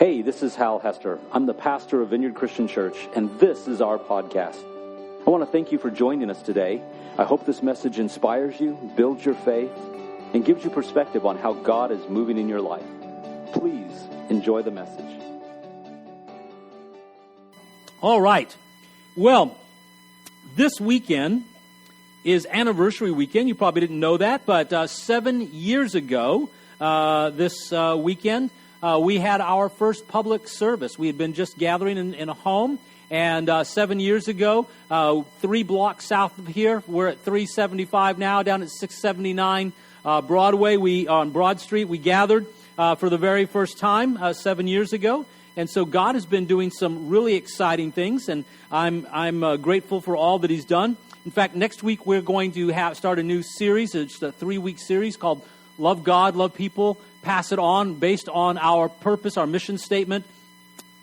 Hey, this is Hal Hester. I'm the pastor of Vineyard Christian Church, and this is our podcast. I want to thank you for joining us today. I hope this message inspires you, builds your faith, and gives you perspective on how God is moving in your life. Please enjoy the message. All right. Well, this weekend is anniversary weekend. You probably didn't know that, but 7 years ago, this weekend, we had our first public service. We had been just gathering in a home, and 7 years ago, 3 blocks south of here, we're at 375 now, down at 679 Broadway. On Broad Street, we gathered for the very first time 7 years ago. And so God has been doing some really exciting things, and I'm grateful for all that He's done. In fact, next week we're going to start a new series. It's a 3-week series called Love God, Love People, Pass It On, based on our purpose, our mission statement.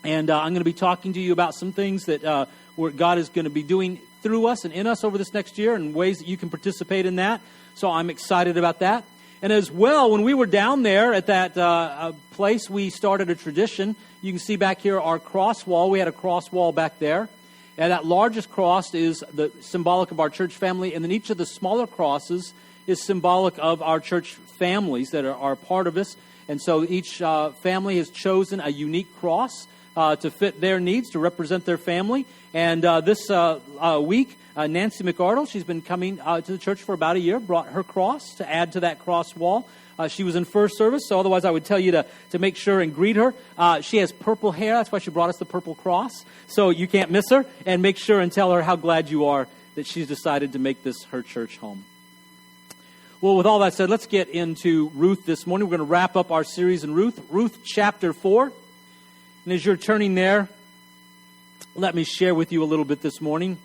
And I'm going to be talking to you about some things that where God is going to be doing through us and in us over this next year, and ways that you can participate in that. So I'm excited about that. And as well, when we were down there at that place, we started a tradition. You can see back here our cross wall. We had a cross wall back there. And that largest cross is the symbolic of our church family. And then each of the smaller crosses is symbolic of our church families that are part of us. And so each family has chosen a unique cross to fit their needs, to represent their family. And this week, Nancy McArdle, she's been coming to the church for about a year, brought her cross to add to that cross wall. She was in first service, so otherwise I would tell you to make sure and greet her. She has purple hair, that's why she brought us the purple cross. So you can't miss her, and make sure and tell her how glad you are that she's decided to make this her church home. Well, with all that said, let's get into Ruth this morning. We're going to wrap up our series in Ruth chapter 4. And as you're turning there, let me share with you a little bit this morning.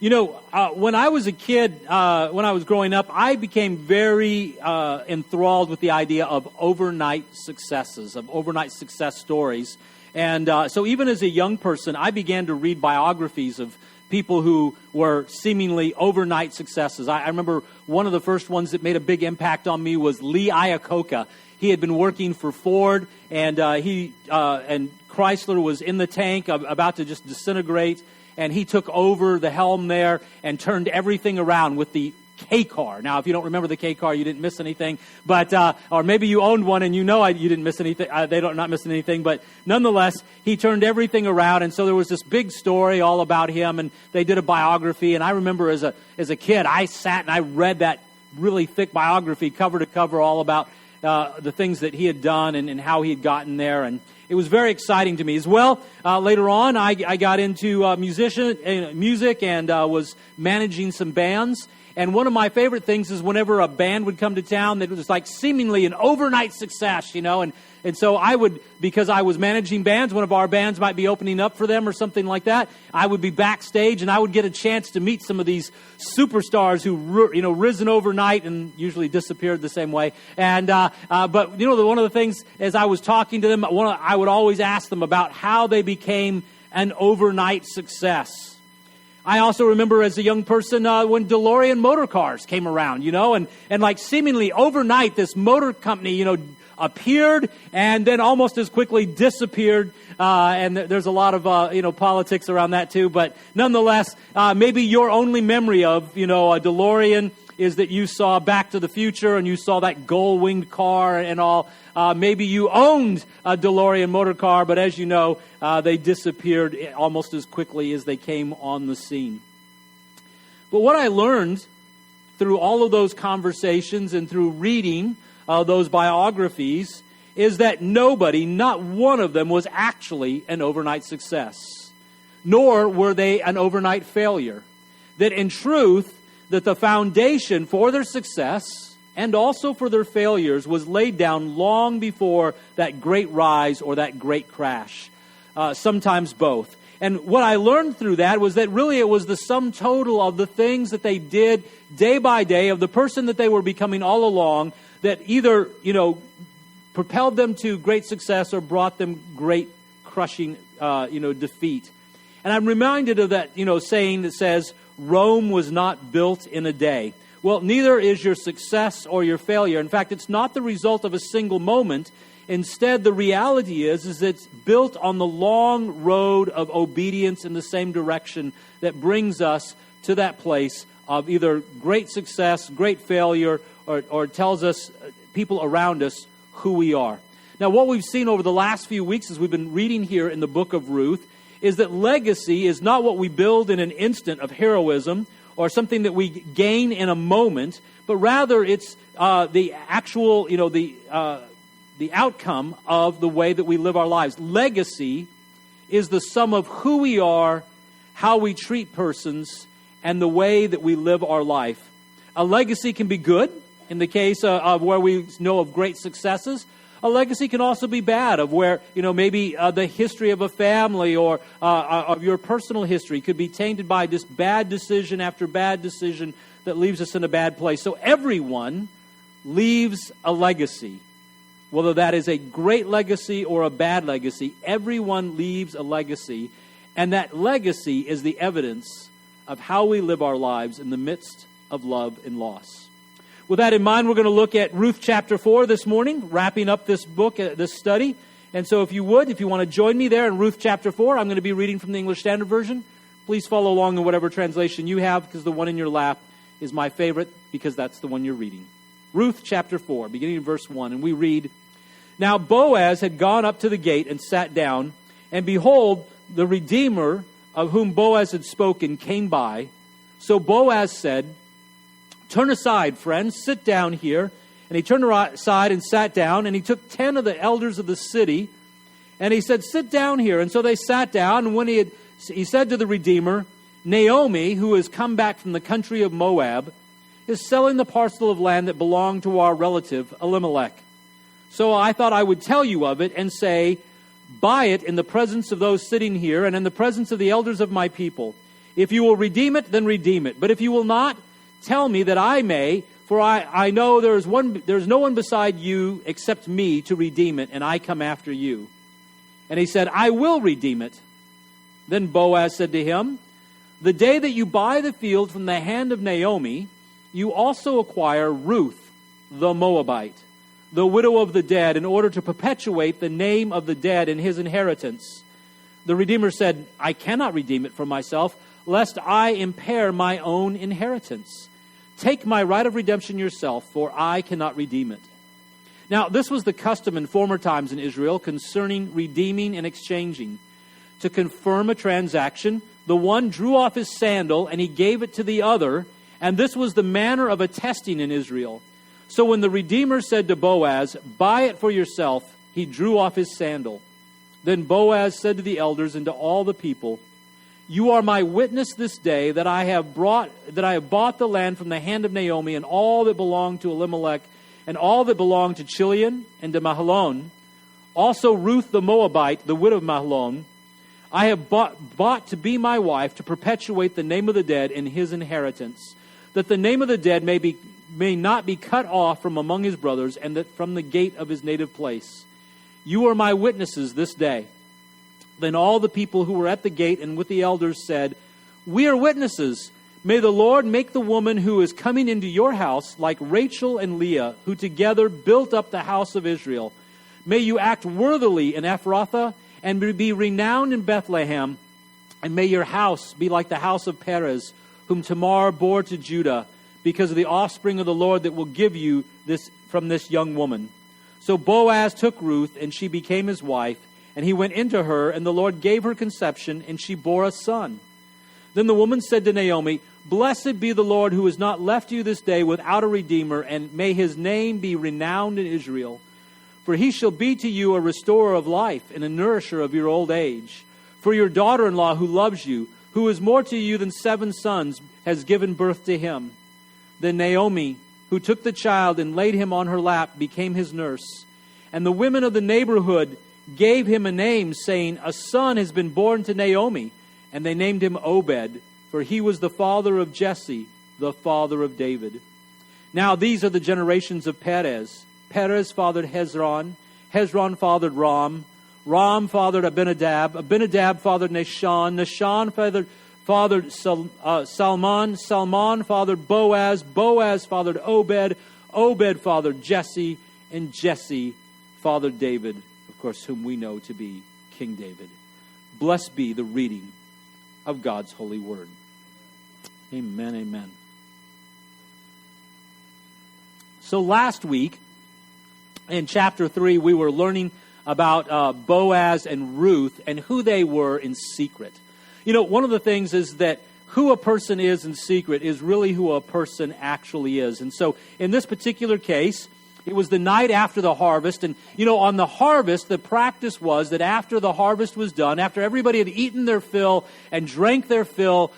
You know, when I was a kid, when I was growing up, I became very enthralled with the idea of overnight successes, of overnight success stories. And so even as a young person, I began to read biographies of people who were seemingly overnight successes. I remember one of the first ones that made a big impact on me was Lee Iacocca. He had been working for Ford, and and Chrysler was in the tank, about to just disintegrate. And he took over the helm there and turned everything around with the K-car. Now, if you don't remember the K-car, you didn't miss anything. But or maybe you owned one and you know you didn't miss anything. They don't not missing anything. But nonetheless, he turned everything around. And so there was this big story all about him. And they did a biography. And I remember as a kid, I sat and I read that really thick biography, cover to cover, all about the things that he had done and how he had gotten there. And it was very exciting to me. As well, later on, I got into music and was managing some bands. And one of my favorite things is whenever a band would come to town that was like seemingly an overnight success, you know. And so I would, because I was managing bands, one of our bands might be opening up for them or something like that. I would be backstage and I would get a chance to meet some of these superstars who, risen overnight and usually disappeared the same way. And but one of the things as I was talking to them, I would always ask them about how they became an overnight success. I also remember as a young person when DeLorean motor cars came around, and like seemingly overnight this motor company, appeared and then almost as quickly disappeared. And there's a lot of, politics around that too. But nonetheless, maybe your only memory of, a DeLorean is that you saw Back to the Future and you saw that gold-winged car and all. Maybe you owned a DeLorean motor car, but as you know, they disappeared almost as quickly as they came on the scene. But what I learned through all of those conversations and through reading those biographies is that nobody, not one of them, was actually an overnight success, nor were they an overnight failure. That in truth, that the foundation for their success and also for their failures was laid down long before that great rise or that great crash, sometimes both. And what I learned through that was that really it was the sum total of the things that they did day by day, of the person that they were becoming all along, that either, propelled them to great success or brought them great crushing, defeat. And I'm reminded of that, saying that says, Rome was not built in a day. Well, neither is your success or your failure. In fact, it's not the result of a single moment. Instead, the reality is it's built on the long road of obedience in the same direction that brings us to that place of either great success, great failure, or tells us, people around us, who we are. Now, what we've seen over the last few weeks as we've been reading here in the book of Ruth is that legacy is not what we build in an instant of heroism or something that we gain in a moment, but rather it's the actual, the outcome of the way that we live our lives. Legacy is the sum of who we are, how we treat persons, and the way that we live our life. A legacy can be good in the case of where we know of great successes. A legacy can also be bad, of where, maybe the history of a family or of your personal history could be tainted by just bad decision after bad decision that leaves us in a bad place. So everyone leaves a legacy. Whether that is a great legacy or a bad legacy, everyone leaves a legacy. And that legacy is the evidence of how we live our lives in the midst of love and loss. With that in mind, we're going to look at Ruth chapter 4 this morning, wrapping up this book, this study. And so if you want to join me there in Ruth chapter 4, I'm going to be reading from the English Standard Version. Please follow along in whatever translation you have, because the one in your lap is my favorite, because that's the one you're reading. Ruth chapter 4, beginning in verse 1, and we read, "Now Boaz had gone up to the gate and sat down, and behold, the Redeemer of whom Boaz had spoken came by. So Boaz said, 'Turn aside, friends, sit down here.' And he turned aside and sat down, and he took 10 of the elders of the city, and he said, 'Sit down here.' And so they sat down, and when he said to the Redeemer, 'Naomi, who has come back from the country of Moab, is selling the parcel of land that belonged to our relative Elimelech. So I thought I would tell you of it and say, buy it in the presence of those sitting here and in the presence of the elders of my people. If you will redeem it, then redeem it. But if you will not, tell me that I may, for I know there's no one beside you except me to redeem it, and I come after you.' And he said, 'I will redeem it.' Then Boaz said to him, 'The day that you buy the field from the hand of Naomi, you also acquire Ruth the Moabite, the widow of the dead, in order to perpetuate the name of the dead in his inheritance.' The Redeemer said, 'I cannot redeem it for myself, lest I impair my own inheritance. Take my right of redemption yourself, for I cannot redeem it.' Now, this was the custom in former times in Israel concerning redeeming and exchanging. To confirm a transaction, the one drew off his sandal and he gave it to the other, and this was the manner of attesting in Israel. So when the Redeemer said to Boaz, 'Buy it for yourself,' he drew off his sandal. Then Boaz said to the elders and to all the people, 'You are my witness this day that I have bought the land from the hand of Naomi and all that belonged to Elimelech and all that belonged to Chilion and to Mahlon, also Ruth the Moabite, the widow of Mahlon, I have bought to be my wife to perpetuate the name of the dead in his inheritance, that the name of the dead may not be cut off from among his brothers, and that from the gate of his native place. You are my witnesses this day.' Then all the people who were at the gate and with the elders said, 'We are witnesses. May the Lord make the woman who is coming into your house like Rachel and Leah, who together built up the house of Israel. May you act worthily in Ephrathah and be renowned in Bethlehem. And may your house be like the house of Perez, whom Tamar bore to Judah, because of the offspring of the Lord that will give you this from this young woman.' So Boaz took Ruth, and she became his wife, and he went into her, and the Lord gave her conception, and she bore a son. Then the woman said to Naomi, 'Blessed be the Lord who has not left you this day without a redeemer, and may his name be renowned in Israel. For he shall be to you a restorer of life and a nourisher of your old age. For your daughter-in-law who loves you, who is more to you than 7 sons, has given birth to him.' Then Naomi, who took the child and laid him on her lap, became his nurse. And the women of the neighborhood gave him a name, saying, 'A son has been born to Naomi.' And they named him Obed, for he was the father of Jesse, the father of David. Now these are the generations of Perez. Perez fathered Hezron. Hezron fathered Ram. Ram fathered Abinadab. Abinadab fathered Nahshon. Nahshon fathered Salmon. Salmon fathered Boaz. Boaz fathered Obed. Obed fathered Jesse. And Jesse Father David, of course, whom we know to be King David. Blessed be the reading of God's holy word. Amen, amen. So last week, in chapter 3, we were learning about Boaz and Ruth and who they were in secret. You know, one of the things is that who a person is in secret is really who a person actually is. And so in this particular case, it was the night after the harvest. And, you know, on the harvest, the practice was that after the harvest was done, after everybody had eaten their fill and drank their fill,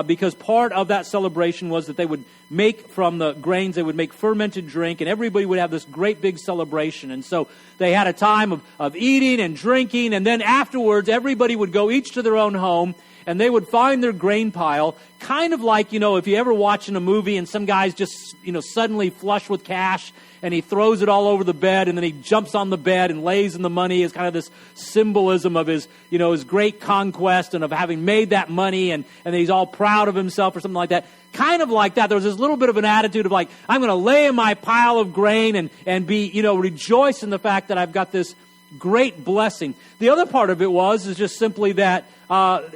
because part of that celebration was that they would make from the grains, they would make fermented drink, and everybody would have this great big celebration. And so they had a time of eating and drinking, and then afterwards, everybody would go each to their own home, and they would find their grain pile, kind of like, you know, if you ever watch in a movie and some guy's just, you know, suddenly flush with cash, and he throws it all over the bed, and then he jumps on the bed and lays in the money as kind of this symbolism of his, you know, his great conquest and of having made that money, and he's all proud of himself or something like that. Kind of like that. There was this little bit of an attitude of like, I'm going to lay in my pile of grain and be, you know, rejoice in the fact that I've got this great blessing. The other part of it is just simply that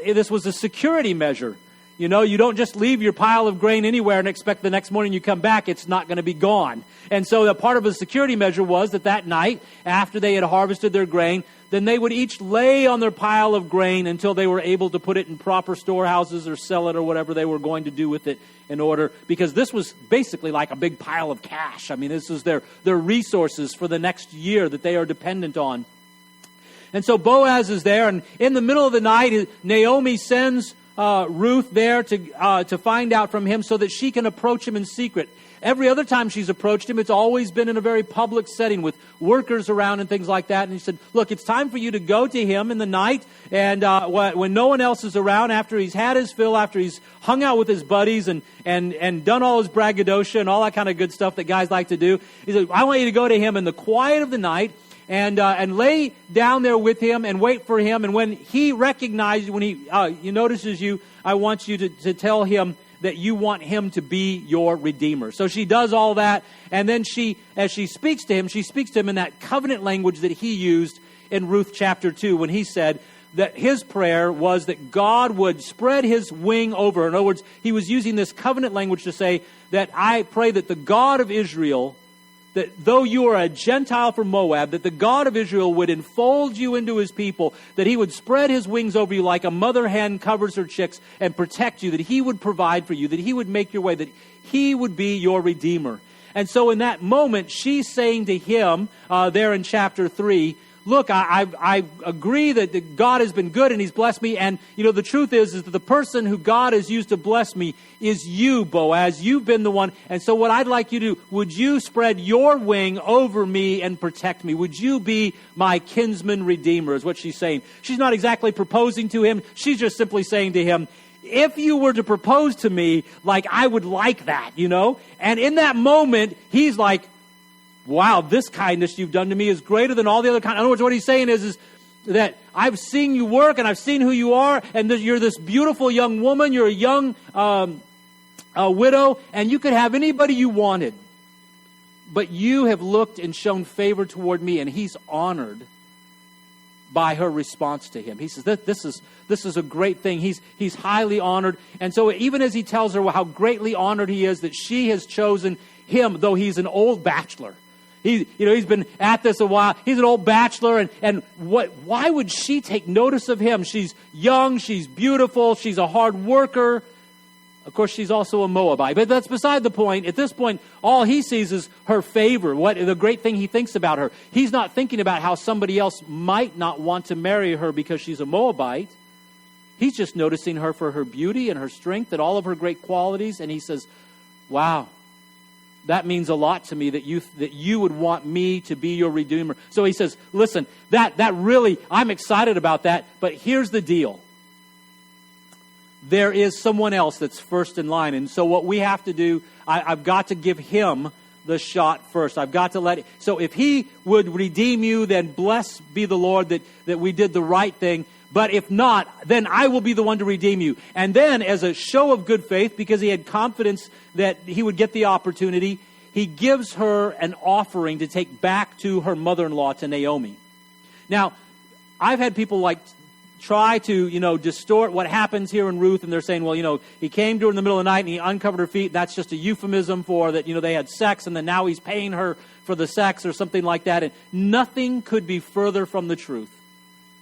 this was a security measure. You know, you don't just leave your pile of grain anywhere and expect the next morning you come back, it's not going to be gone. And so the part of a security measure was that night, after they had harvested their grain, then they would each lay on their pile of grain until they were able to put it in proper storehouses or sell it or whatever they were going to do with it in order, because this was basically like a big pile of cash. I mean, this is their resources for the next year that they are dependent on. And so Boaz is there, and in the middle of the night, Naomi sends Ruth there to find out from him so that she can approach him in secret. Every other time she's approached him, it's always been in a very public setting with workers around and things like that. And he said, look, it's time for you to go to him in the night, and when no one else is around, after he's had his fill, after he's hung out with his buddies and done all his braggadocio and all that kind of good stuff that guys like to do, he said, I want you to go to him in the quiet of the night and lay down there with him and wait for him. And when he recognizes, when he notices you, I want you to tell him that you want him to be your Redeemer. So she does all that, and then as she speaks to him in that covenant language that he used in Ruth chapter 2 when he said that his prayer was that God would spread his wing over. In other words, he was using this covenant language to say that I pray that the God of Israel, that though you are a Gentile from Moab, that the God of Israel would enfold you into his people, that he would spread his wings over you like a mother hen covers her chicks and protect you, that he would provide for you, that he would make your way, that he would be your Redeemer. And so in that moment, she's saying to him there in chapter 3, look, I agree that God has been good and he's blessed me. And, you know, the truth is that the person who God has used to bless me is you, Boaz. You've been the one. And so what I'd like you to do, would you spread your wing over me and protect me? Would you be my kinsman redeemer, is what she's saying. She's not exactly proposing to him. She's just simply saying to him, if you were to propose to me, like, I would like that, you know? And in that moment, he's like, wow, this kindness you've done to me is greater than all the other kindness. In other words, what he's saying is that I've seen you work and I've seen who you are, and you're this beautiful young woman, you're a young widow, and you could have anybody you wanted. But you have looked and shown favor toward me, and he's honored by her response to him. He says, this is a great thing. He's highly honored. And so even as he tells her how greatly honored he is that she has chosen him, though he's an old bachelor. He's been at this a while. He's an old bachelor, and why would she take notice of him? She's young, she's beautiful, she's a hard worker. Of course, she's also a Moabite, but that's beside the point. At this point, all he sees is her favor, what the great thing he thinks about her. He's not thinking about how somebody else might not want to marry her because she's a Moabite. He's just noticing her for her beauty and her strength and all of her great qualities, and he says, wow, that means a lot to me that you would want me to be your Redeemer. So he says, listen, that really, I'm excited about that, but here's the deal. There is someone else that's first in line. And so what we have to do, I've got to give him the shot first. I've got to so if he would redeem you, then blessed be the Lord that we did the right thing. But if not, then I will be the one to redeem you. And then as a show of good faith, because he had confidence that he would get the opportunity, he gives her an offering to take back to her mother-in-law, to Naomi. Now, I've had people try to, distort what happens here in Ruth, and they're saying, well, he came to her in the middle of the night and he uncovered her feet. That's just a euphemism for that, they had sex, and then now he's paying her for the sex or something like that. And nothing could be further from the truth.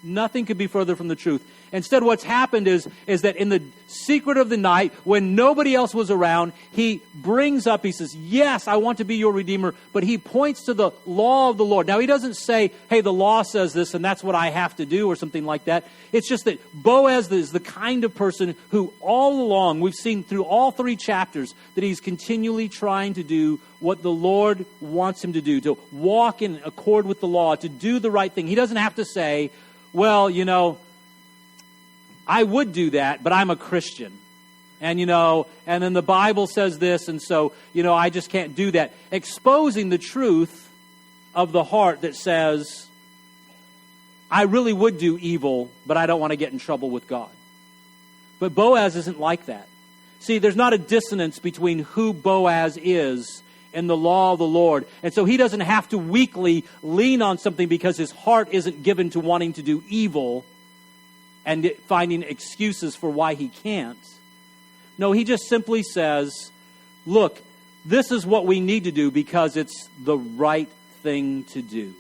Nothing could be further from the truth. Instead, what's happened is that in the secret of the night, when nobody else was around, he brings up, he says, yes, I want to be your Redeemer, but he points to the law of the Lord. Now, he doesn't say, hey, the law says this, and that's what I have to do, or something like that. It's just that Boaz is the kind of person who all along, we've seen through all 3 chapters, that he's continually trying to do what the Lord wants him to do, to walk in accord with the law, to do the right thing. He doesn't have to say, well, I would do that, but I'm a Christian. And, and then the Bible says this, and so, I just can't do that. Exposing the truth of the heart that says, I really would do evil, but I don't want to get in trouble with God. But Boaz isn't like that. See, there's not a dissonance between who Boaz is and the law of the Lord. And so he doesn't have to weakly lean on something because his heart isn't given to wanting to do evil and finding excuses for why he can't. No, he just simply says, look, this is what we need to do because it's the right thing to do.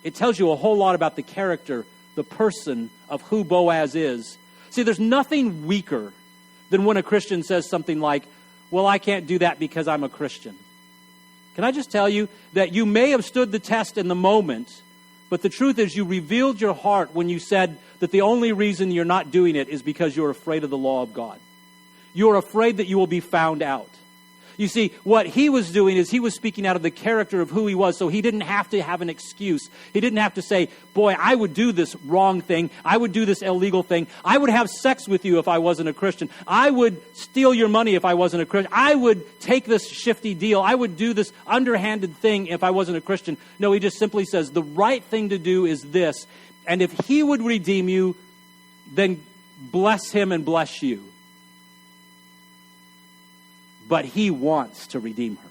It tells you a whole lot about the character, the person of who Boaz is. See, there's nothing weaker than when a Christian says something like, well, I can't do that because I'm a Christian. Can I just tell you that you may have stood the test in the moment, but the truth is you revealed your heart when you said that the only reason you're not doing it is because you're afraid of the law of God. You're afraid that you will be found out. You see, what he was doing is he was speaking out of the character of who he was, so he didn't have to have an excuse. He didn't have to say, boy, I would do this wrong thing. I would do this illegal thing. I would have sex with you if I wasn't a Christian. I would steal your money if I wasn't a Christian. I would take this shifty deal. I would do this underhanded thing if I wasn't a Christian. No, he just simply says, the right thing to do is this. And if he would redeem you, then bless him and bless you. But he wants to redeem her.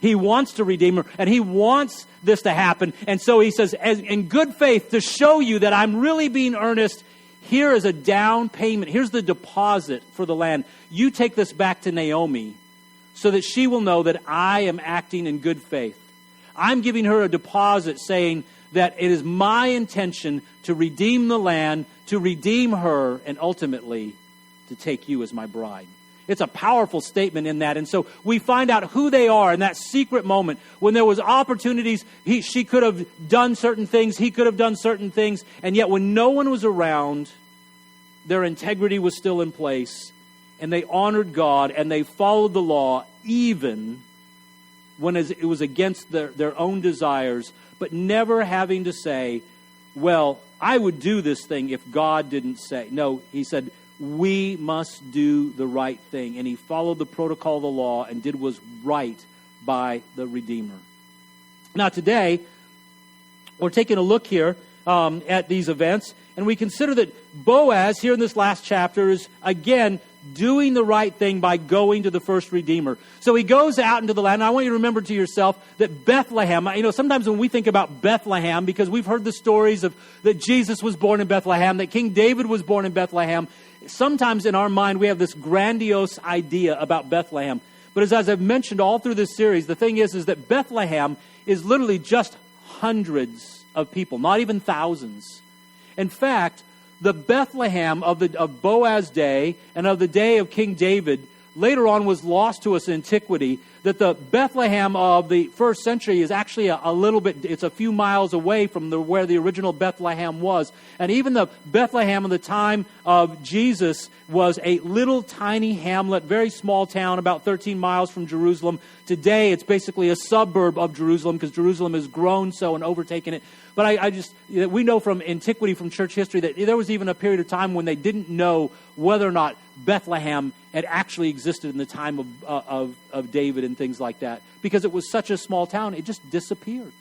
He wants to redeem her, and he wants this to happen. And so he says, in good faith, to show you that I'm really being earnest, here is a down payment. Here's the deposit for the land. You take this back to Naomi so that she will know that I am acting in good faith. I'm giving her a deposit saying that it is my intention to redeem the land, to redeem her, and ultimately to take you as my bride. It's a powerful statement in that. And so we find out who they are in that secret moment when there was opportunities. She could have done certain things. He could have done certain things. And yet when no one was around, their integrity was still in place. And they honored God and they followed the law even when it was against their own desires, but never having to say, well, I would do this thing if God didn't say. No, he said, we must do the right thing. And he followed the protocol of the law and did what was right by the Redeemer. Now today, we're taking a look here at these events, and we consider that Boaz, here in this last chapter, is again doing the right thing by going to the first Redeemer. So he goes out into the land. And I want you to remember to yourself that Bethlehem, sometimes when we think about Bethlehem, because we've heard the stories of that Jesus was born in Bethlehem, that King David was born in Bethlehem, sometimes in our mind we have this grandiose idea about Bethlehem. But as I've mentioned all through this series, the thing is that Bethlehem is literally just hundreds of people, not even thousands. In fact, the Bethlehem of Boaz's day and of the day of King David later on was lost to us in antiquity, that the Bethlehem of the first century is actually a little bit, it's a few miles away from where the original Bethlehem was. And even the Bethlehem of the time of Jesus was a little tiny hamlet, very small town, about 13 miles from Jerusalem. Today, it's basically a suburb of Jerusalem because Jerusalem has grown so and overtaken it. But we know from antiquity, from church history, that there was even a period of time when they didn't know whether or not Bethlehem had actually existed in the time of David and things like that. Because it was such a small town, it just disappeared.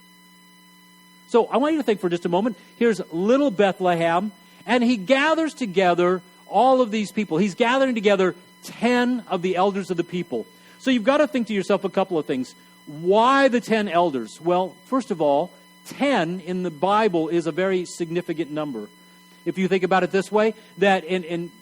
So I want you to think for just a moment. Here's little Bethlehem, and he gathers together all of these people. He's gathering together 10 of the elders of the people. So you've got to think to yourself a couple of things. Why the 10 elders? Well, first of all, 10 in the Bible is a very significant number. If you think about it this way, that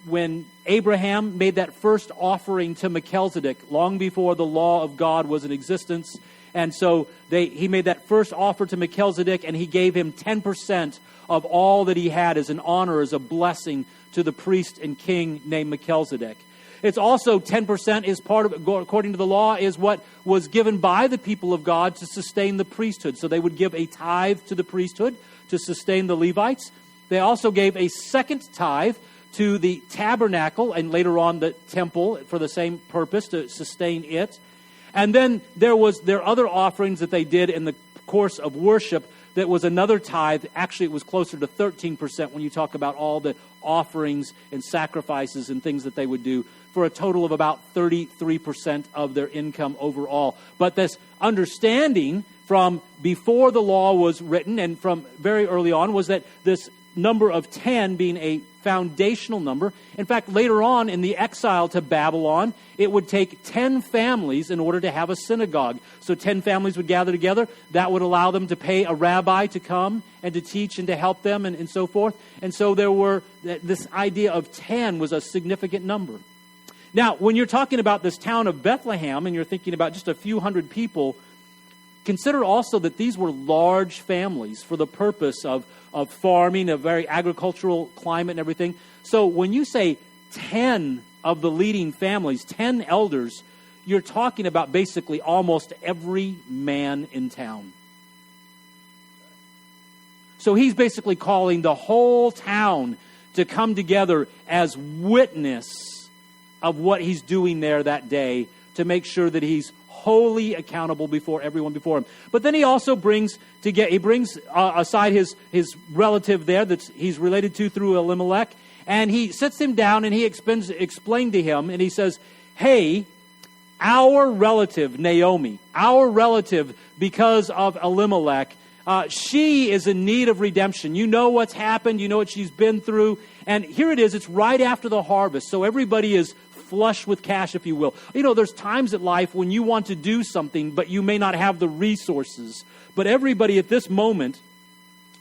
when Abraham made that first offering to Melchizedek, long before the law of God was in existence, and so he made that first offer to Melchizedek, and he gave him 10% of all that he had as an honor, as a blessing to the priest and king named Melchizedek. It's also 10% is part of, according to the law, is what was given by the people of God to sustain the priesthood. So they would give a tithe to the priesthood to sustain the Levites. They also gave a second tithe to the tabernacle and later on the temple for the same purpose, to sustain it. And then there are other offerings that they did in the course of worship that was another tithe. Actually, it was closer to 13% when you talk about all the offerings and sacrifices and things that they would do, for a total of about 33% of their income overall. But this understanding from before the law was written and from very early on was that this number of 10 being a foundational number. In fact, later on in the exile to Babylon, it would take 10 families in order to have a synagogue. So 10 families would gather together. That would allow them to pay a rabbi to come and to teach and to help them and so forth. And so this idea of 10 was a significant number. Now, when you're talking about this town of Bethlehem and you're thinking about just a few hundred people, consider also that these were large families for the purpose of farming, a very agricultural climate and everything. So when you say 10 of the leading families, 10 elders, you're talking about basically almost every man in town. So he's basically calling the whole town to come together as witness of what he's doing there that day, to make sure that he's wholly accountable before everyone before him. But then he also brings aside his relative there that he's related to through Elimelech, and he sits him down and he explained to him, and he says, hey, our relative Naomi, our relative because of Elimelech, she is in need of redemption. You know what's happened. You know what she's been through. And here it is. It's right after the harvest. So everybody is flush with cash, if you will. You know, there's times in life when you want to do something, but you may not have the resources. But everybody at this moment,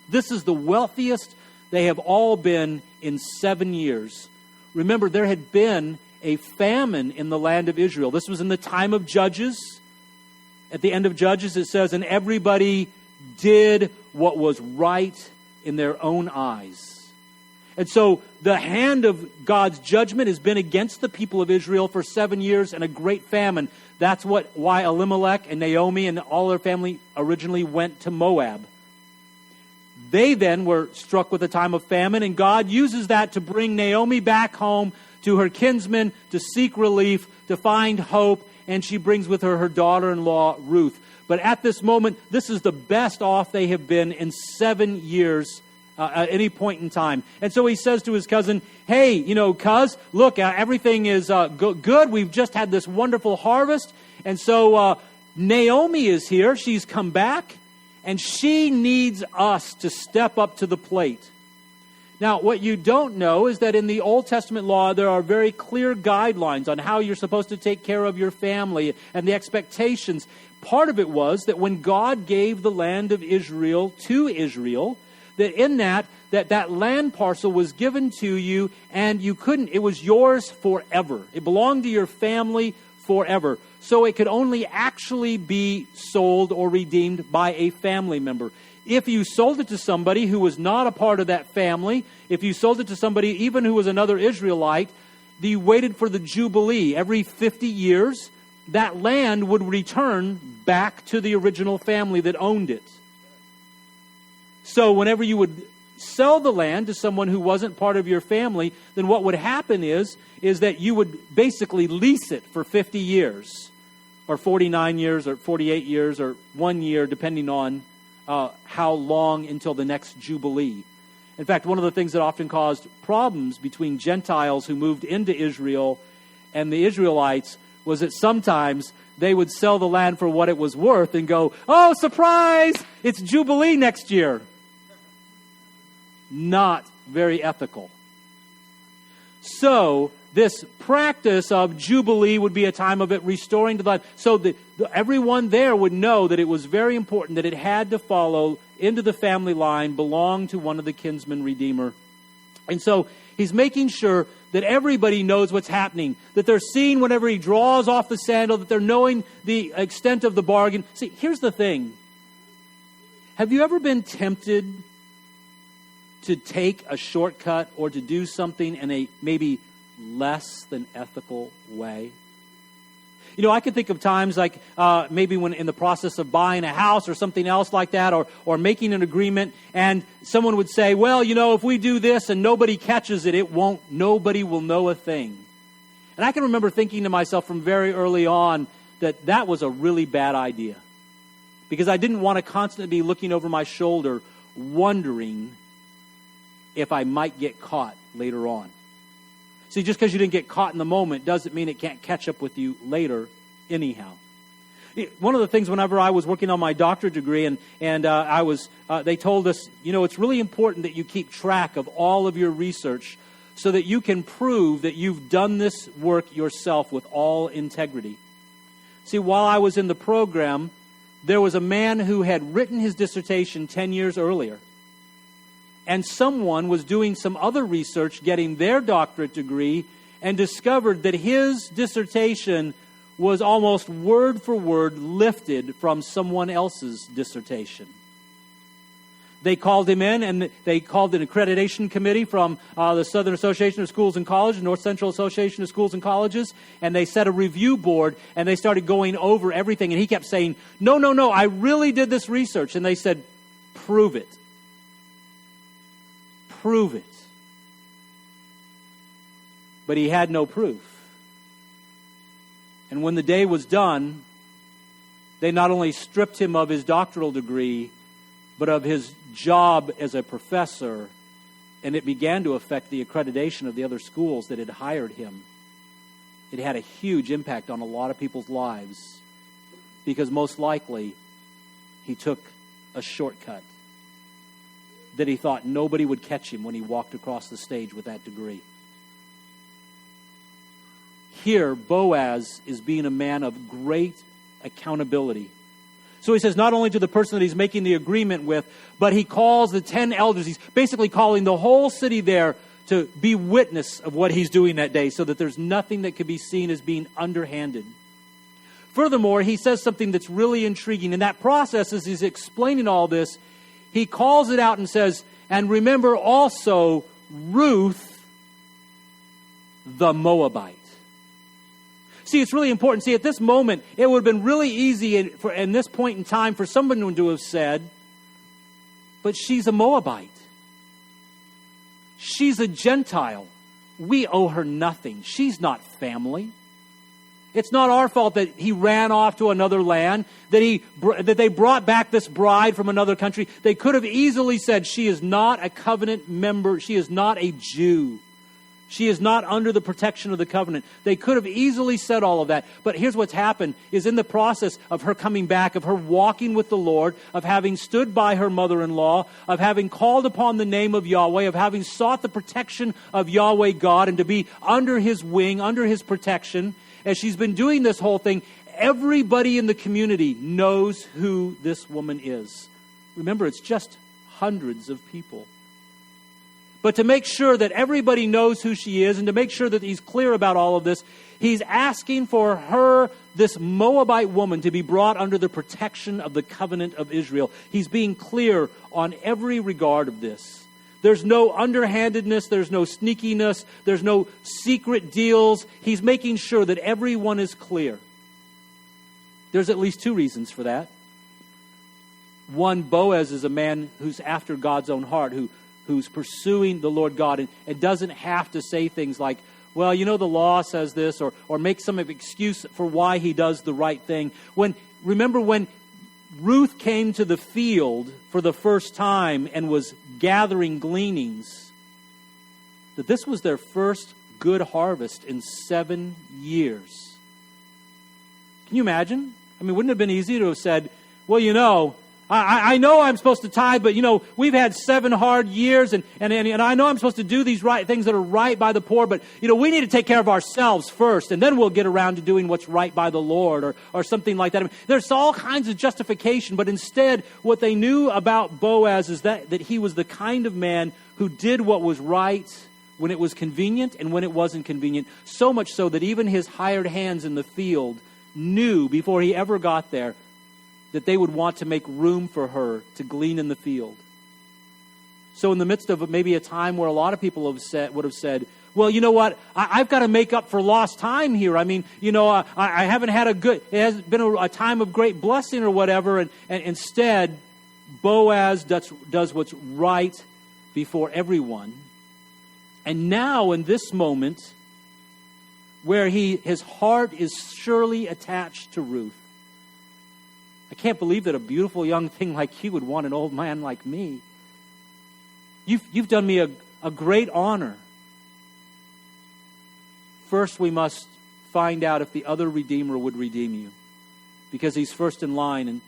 this is the wealthiest they have all been in 7 years. Remember, there had been a famine in the land of Israel. This was in the time of Judges. At the end of Judges, it says, and everybody did what was right in their own eyes. And so the hand of God's judgment has been against the people of Israel for 7 years and a great famine. That's why Elimelech and Naomi and all their family originally went to Moab. They then were struck with a time of famine, and God uses that to bring Naomi back home to her kinsmen to seek relief, to find hope, and she brings with her daughter-in-law, Ruth. But at this moment, this is the best off they have been in 7 years at any point in time. And so he says to his cousin, hey, cuz, look, everything is good. We've just had this wonderful harvest. And so Naomi is here. She's come back, and she needs us to step up to the plate. Now, what you don't know is that in the Old Testament law, there are very clear guidelines on how you're supposed to take care of your family and the expectations. Part of it was that when God gave the land of Israel to Israel, that in that land parcel was given to you, and it was yours forever. It belonged to your family forever. So it could only actually be sold or redeemed by a family member. If you sold it to somebody who was not a part of that family, if you sold it to somebody even who was another Israelite, you waited for the Jubilee. Every 50 years, that land would return back to the original family that owned it. So whenever you would sell the land to someone who wasn't part of your family, then what would happen is that you would basically lease it for 50 years, or 49 years, or 48 years, or 1 year, depending on how long until the next Jubilee. In fact, one of the things that often caused problems between Gentiles who moved into Israel and the Israelites was that sometimes they would sell the land for what it was worth and go, oh, surprise, it's Jubilee next year. Not very ethical. So this practice of Jubilee would be a time of it restoring to the land. So everyone there would know that it was very important that it had to follow into the family line, belong to one of the kinsman redeemer. And so he's making sure that everybody knows what's happening, that they're seeing whenever he draws off the sandal, that they're knowing the extent of the bargain. See, here's the thing. Have you ever been tempted to take a shortcut or to do something in a maybe less than ethical way? You know, I can think of times like maybe when in the process of buying a house or something else like that, or making an agreement, and someone would say, well, you know, if we do this and nobody catches it, nobody will know a thing. And I can remember thinking to myself from very early on that was a really bad idea, because I didn't want to constantly be looking over my shoulder wondering if I might get caught later on. See, just because you didn't get caught in the moment doesn't mean it can't catch up with you later anyhow. One of the things whenever I was working on my doctorate degree, and they told us, you know, it's really important that you keep track of all of your research so that you can prove that you've done this work yourself with all integrity. See, while I was in the program, there was a man who had written his dissertation 10 years earlier. And someone was doing some other research, getting their doctorate degree, and discovered that his dissertation was almost word for word lifted from someone else's dissertation. They called him in, and they called an accreditation committee from the Southern Association of Schools and Colleges, North Central Association of Schools and Colleges, and they set a review board, and they started going over everything. And he kept saying, no, I really did this research. And they said, prove it. Prove it. But he had no proof. And when the day was done, they not only stripped him of his doctoral degree, but of his job as a professor, and it began to affect the accreditation of the other schools that had hired him. It had a huge impact on a lot of people's lives, because most likely he took a shortcut that he thought nobody would catch him when he walked across the stage with that degree. Here, Boaz is being a man of great accountability. So he says not only to the person that he's making the agreement with, but he calls the 10 elders. He's basically calling the whole city there to be witness of what he's doing that day, so that there's nothing that could be seen as being underhanded. Furthermore, he says something that's really intriguing. In that process, as he's explaining all this, he calls it out and says, and remember also Ruth the Moabite. See, it's really important. See, at this moment, it would have been really easy in this point in time for someone to have said, but she's a Moabite. She's a Gentile. We owe her nothing. She's not family. It's not our fault that he ran off to another land, that they brought back this bride from another country. They could have easily said, she is not a covenant member. She is not a Jew. She is not under the protection of the covenant. They could have easily said all of that. But here's what's happened, is in the process of her coming back, of her walking with the Lord, of having stood by her mother-in-law, of having called upon the name of Yahweh, of having sought the protection of Yahweh God, and to be under his wing, under his protection. As she's been doing this whole thing, everybody in the community knows who this woman is. Remember, it's just hundreds of people. But to make sure that everybody knows who she is, and to make sure that he's clear about all of this, he's asking for her, this Moabite woman, to be brought under the protection of the covenant of Israel. He's being clear on every regard of this. There's no underhandedness, there's no sneakiness, there's no secret deals. He's making sure that everyone is clear. There's at least two reasons for that. One, Boaz is a man who's after God's own heart, who's pursuing the Lord God, and doesn't have to say things like, well, you know, the law says this, or make some excuse for why he does the right thing. Remember when Ruth came to the field for the first time and was gathering gleanings, that this was their first good harvest in 7 years. Can you imagine? I mean, wouldn't it have been easy to have said, well, you know, I know I'm supposed to tithe, but, we've had 7 hard years, and I know I'm supposed to do these right things that are right by the poor, but, we need to take care of ourselves first, and then we'll get around to doing what's right by the Lord, or something like that. I mean, there's all kinds of justification, but instead, what they knew about Boaz is that he was the kind of man who did what was right when it was convenient and when it wasn't convenient, so much so that even his hired hands in the field knew before he ever got there that they would want to make room for her to glean in the field. So in the midst of maybe a time where a lot of people would have said, well, you know what, I've got to make up for lost time here. I mean, I haven't had it has been a time of great blessing or whatever, and instead, Boaz does what's right before everyone. And now in this moment, where his heart is surely attached to Ruth, I can't believe that a beautiful young thing like you would want an old man like me. You've done me a great honor. First, we must find out if the other Redeemer would redeem you, because he's first in line. And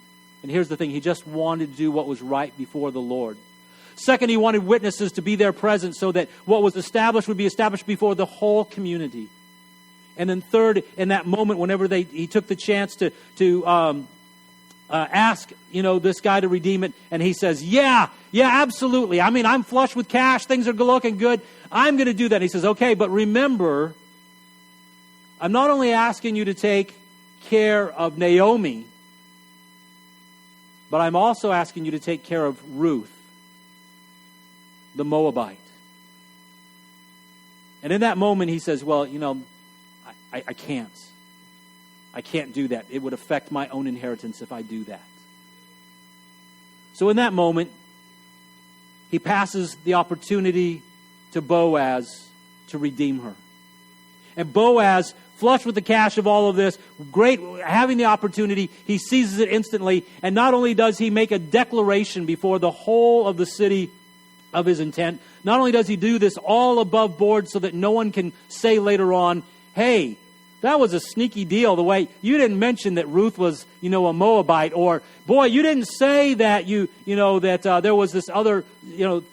here's the thing, he just wanted to do what was right before the Lord. Second, he wanted witnesses to be there present so that what was established would be established before the whole community. And then third, in that moment, whenever he took the chance to ask, this guy to redeem it, and he says, yeah, absolutely. I mean, I'm flush with cash. Things are looking good. I'm going to do that. And he says, okay, but remember, I'm not only asking you to take care of Naomi, but I'm also asking you to take care of Ruth, the Moabite. And in that moment, he says, well, I can't. I can't do that. It would affect my own inheritance if I do that. So in that moment, he passes the opportunity to Boaz to redeem her. And Boaz, flush with the cash of all of this, great, having the opportunity, he seizes it instantly. And not only does he make a declaration before the whole of the city of his intent, not only does he do this all above board so that no one can say later on, hey, that was a sneaky deal, the way you didn't mention that Ruth was, a Moabite, or boy, you didn't say that that there was this other,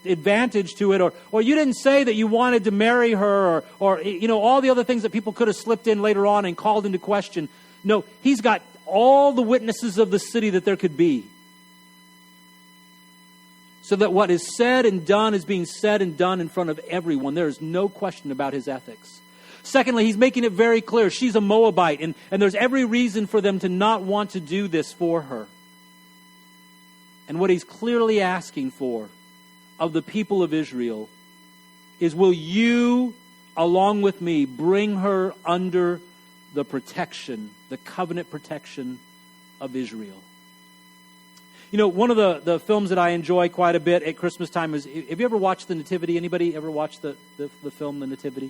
advantage to it, or you didn't say that you wanted to marry her, or all the other things that people could have slipped in later on and called into question. No, he's got all the witnesses of the city that there could be. So that what is said and done is being said and done in front of everyone. There is no question about his ethics. Secondly, he's making it very clear she's a Moabite, and there's every reason for them to not want to do this for her. And what he's clearly asking for of the people of Israel is, will you, along with me, bring her under the protection, the covenant protection of Israel? One of the films that I enjoy quite a bit at Christmas time is, have you ever watched The Nativity? Anybody ever watched the film The Nativity?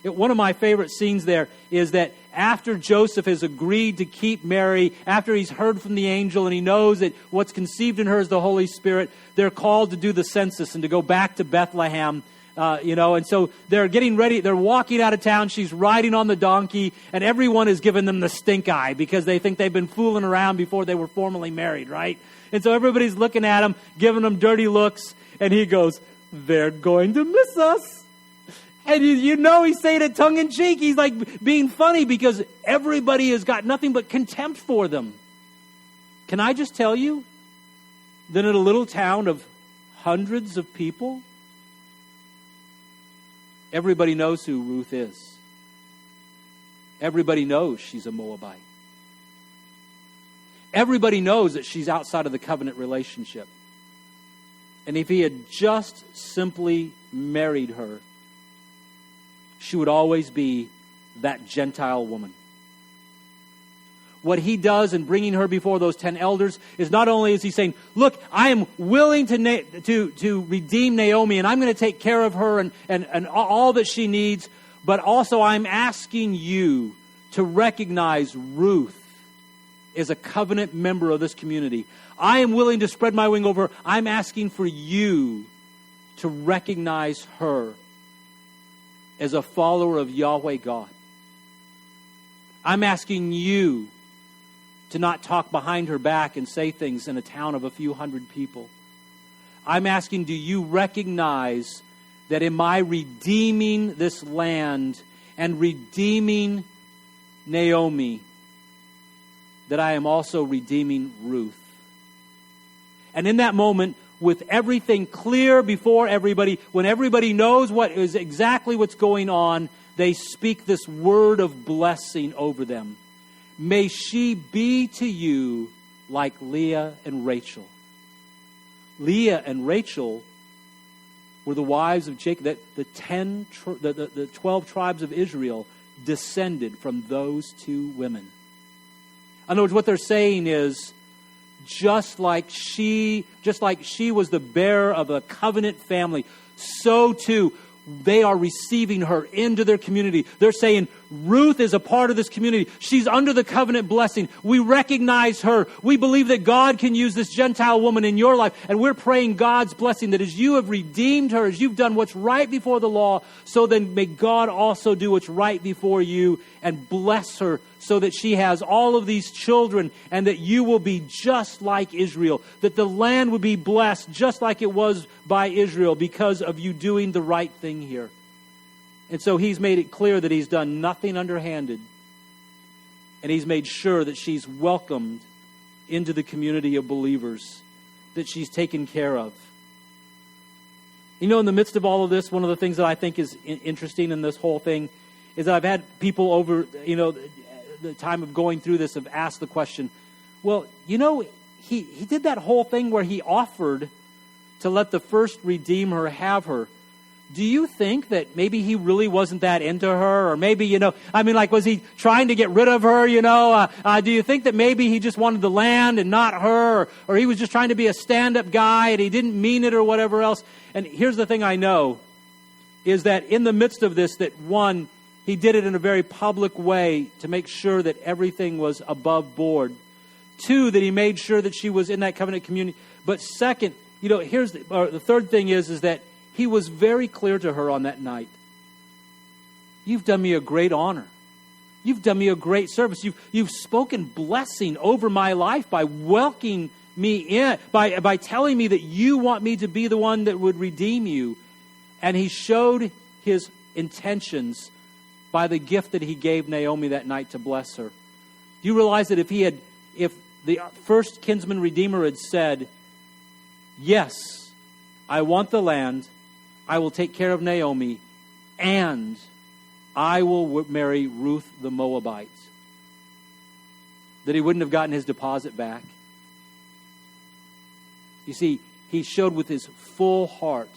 One of my favorite scenes there is that after Joseph has agreed to keep Mary, after he's heard from the angel and he knows that what's conceived in her is the Holy Spirit, they're called to do the census and to go back to Bethlehem. And so they're getting ready. They're walking out of town. She's riding on the donkey, and everyone is giving them the stink eye because they think they've been fooling around before they were formally married, right? And so everybody's looking at him, giving him dirty looks, and he goes, they're going to miss us. And he's saying it tongue-in-cheek. He's like being funny because everybody has got nothing but contempt for them. Can I just tell you that in a little town of hundreds of people, everybody knows who Ruth is. Everybody knows she's a Moabite. Everybody knows that she's outside of the covenant relationship. And if he had just simply married her, she would always be that Gentile woman. What he does in bringing her before those 10 elders is not only is he saying, look, I am willing to redeem Naomi, and I'm going to take care of her and all that she needs, but also I'm asking you to recognize Ruth is a covenant member of this community. I am willing to spread my wing over her. I'm asking for you to recognize her as a follower of Yahweh God. I'm asking you to not talk behind her back and say things in a town of a few hundred people. I'm asking, do you recognize that in my redeeming this land and redeeming Naomi, that I am also redeeming Ruth? And in that moment, with everything clear before everybody, when everybody knows what is exactly what's going on, they speak this word of blessing over them. May she be to you like Leah and Rachel. Leah and Rachel were the wives of Jacob. That the 12 tribes of Israel descended from those two women. In other words, what they're saying is, just like she was the bearer of a covenant family, so too they are receiving her into their community. They're saying, Ruth is a part of this community. She's under the covenant blessing. We recognize her. We believe that God can use this Gentile woman in your life. And we're praying God's blessing, that as you have redeemed her, as you've done what's right before the law, so then may God also do what's right before you and bless her so that she has all of these children and that you will be just like Israel, that the land would be blessed just like it was by Israel because of you doing the right thing here. And so he's made it clear that he's done nothing underhanded. And he's made sure that she's welcomed into the community of believers, that she's taken care of. You know, in the midst of all of this, one of the things that I think is interesting in this whole thing is that I've had people over, the time of going through this have asked the question, well, he did that whole thing where he offered to let the first redeemer have her. Do you think that maybe he really wasn't that into her? Or maybe, was he trying to get rid of her, Do you think that maybe he just wanted the land and not her? Or he was just trying to be a stand-up guy and he didn't mean it or whatever else? And here's the thing I know, is that in the midst of this, that one, he did it in a very public way to make sure that everything was above board. Two, that he made sure that she was in that covenant community. But second, here's the third thing is that he was very clear to her on that night. You've done me a great honor. You've done me a great service. You've spoken blessing over my life by welcoming me in, by telling me that you want me to be the one that would redeem you. And he showed his intentions by the gift that he gave Naomi that night to bless her. Do you realize that if the first kinsman redeemer had said, yes, I want the land, I will take care of Naomi, and I will marry Ruth the Moabite, that he wouldn't have gotten his deposit back? You see, he showed with his full heart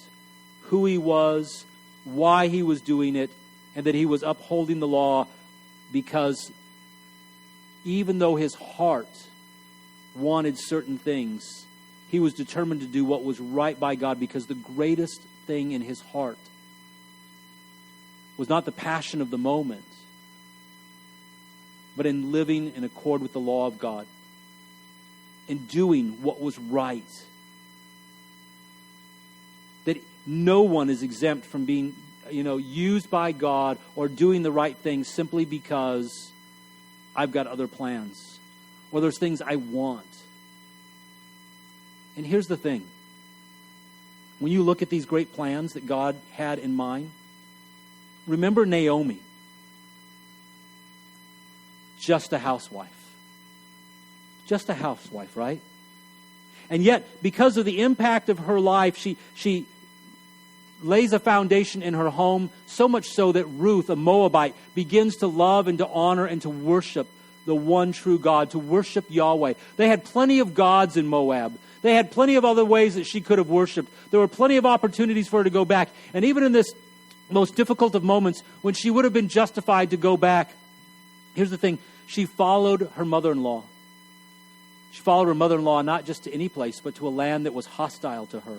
who he was, why he was doing it, and that he was upholding the law because even though his heart wanted certain things, he was determined to do what was right by God, because the greatest thing in his heart was not the passion of the moment, but in living in accord with the law of God, in doing what was right. That no one is exempt from being, used by God or doing the right thing simply because I've got other plans or there's things I want. And here's the thing. When you look at these great plans that God had in mind, remember Naomi. Just a housewife. Just a housewife, right? And yet, because of the impact of her life, she lays a foundation in her home, so much so that Ruth, a Moabite, begins to love and to honor and to worship the one true God, to worship Yahweh. They had plenty of gods in Moab. They had plenty of other ways that she could have worshiped. There were plenty of opportunities for her to go back. And even in this most difficult of moments, when she would have been justified to go back, here's the thing. She followed her mother-in-law. She followed her mother-in-law not just to any place, but to a land that was hostile to her.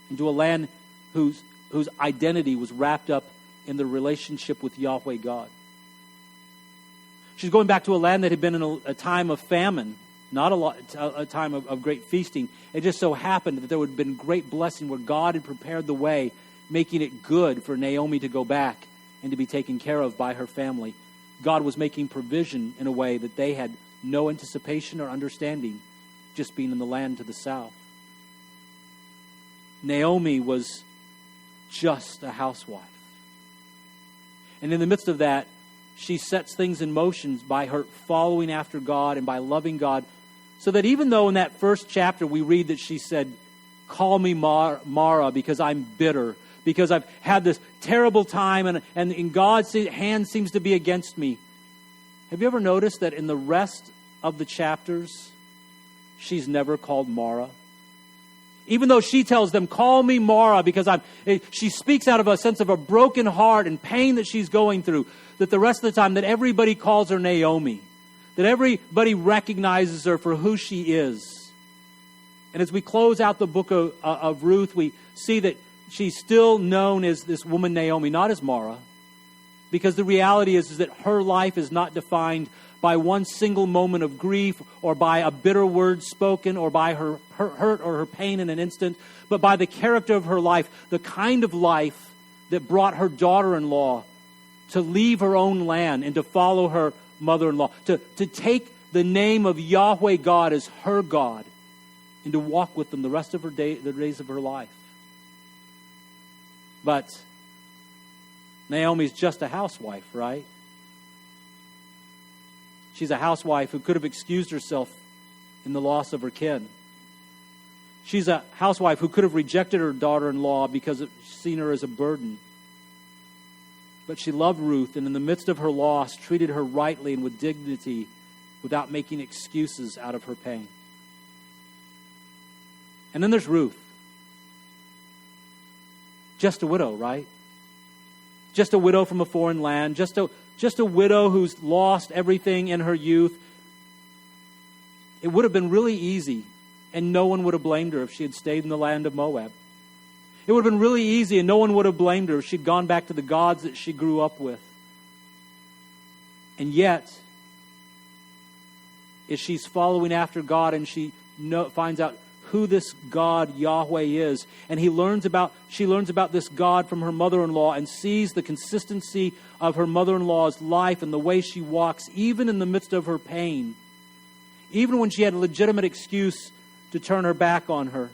And to a land whose identity was wrapped up in the relationship with Yahweh God. She's going back to a land that had been in a time of famine, not a time of great feasting. It just so happened that there would have been great blessing where God had prepared the way, making it good for Naomi to go back and to be taken care of by her family. God was making provision in a way that they had no anticipation or understanding, just being in the land to the south. Naomi was just a housewife. And in the midst of that, she sets things in motion by her following after God and by loving God, so that even though in that first chapter we read that she said, "Call me Mara because I'm bitter, because I've had this terrible time and God's hand seems to be against me." Have you ever noticed that in the rest of the chapters, she's never called Mara? Even though she tells them, "Call me Mara," because she speaks out of a sense of a broken heart and pain that she's going through, that the rest of the time that everybody calls her Naomi, that everybody recognizes her for who she is. And as we close out the book of Ruth, we see that she's still known as this woman Naomi, not as Mara, because the reality is that her life is not defined by one single moment of grief or by a bitter word spoken or by her hurt or her pain in an instant, but by the character of her life, the kind of life that brought her daughter-in-law to leave her own land and to follow her mother-in-law, to take the name of Yahweh God as her God and to walk with them the rest of the days of her life. But Naomi's just a housewife, right? She's a housewife who could have excused herself in the loss of her kin. She's a housewife who could have rejected her daughter-in-law because she's seen her as a burden. But she loved Ruth, and in the midst of her loss, treated her rightly and with dignity without making excuses out of her pain. And then there's Ruth. Just a widow, right? Just a widow from a foreign land. Just a widow who's lost everything in her youth. It would have been really easy, and no one would have blamed her if she had stayed in the land of Moab. It would have been really easy, and no one would have blamed her if she'd gone back to the gods that she grew up with. And yet, as she's following after God and she finds out who this God Yahweh is, and she learns about this God from her mother-in-law and sees the consistency of her mother-in-law's life and the way she walks, even in the midst of her pain, even when she had a legitimate excuse to turn her back on her,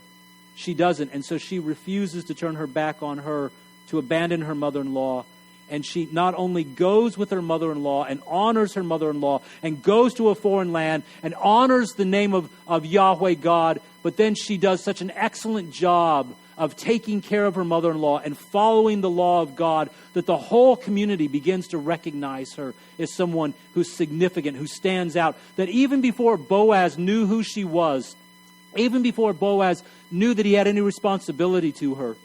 she doesn't. And so she refuses to turn her back on her, to abandon her mother-in-law. And she not only goes with her mother-in-law and honors her mother-in-law and goes to a foreign land and honors the name of Yahweh God, but then she does such an excellent job of taking care of her mother-in-law and following the law of God that the whole community begins to recognize her as someone who's significant, who stands out. That even before Boaz knew who she was, even before Boaz knew that he had any responsibility to her,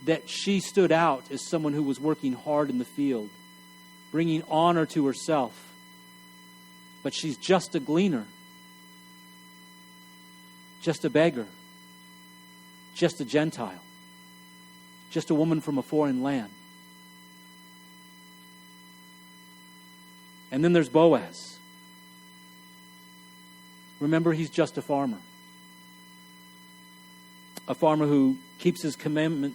that she stood out as someone who was working hard in the field, bringing honor to herself. But she's just a gleaner, just a beggar, just a Gentile, just a woman from a foreign land. And then there's Boaz. Remember, he's just a farmer. A farmer who keeps his commitment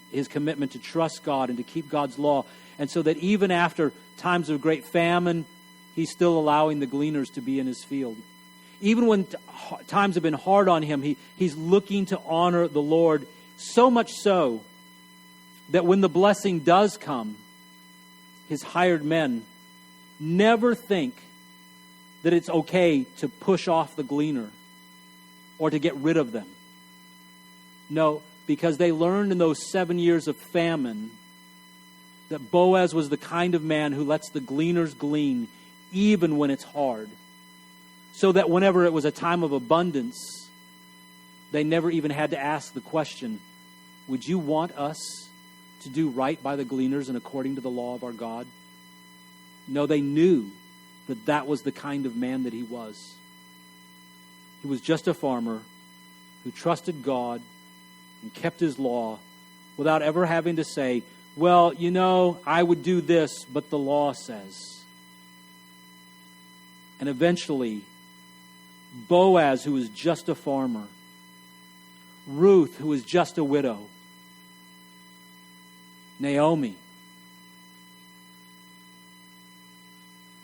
to trust God and to keep God's law. And so that even after times of great famine, he's still allowing the gleaners to be in his field. Even when times have been hard on him, he's looking to honor the Lord, so much so that when the blessing does come, his hired men never think that it's okay to push off the gleaner or to get rid of them. No, because they learned in those 7 years of famine that Boaz was the kind of man who lets the gleaners glean even when it's hard. So that whenever it was a time of abundance, they never even had to ask the question, would you want us to do right by the gleaners and according to the law of our God? No, they knew that that was the kind of man that he was. He was just a farmer who trusted God and kept his law without ever having to say, well, you know, I would do this, but the law says. And eventually, Boaz, who was just a farmer, Ruth, who was just a widow, Naomi,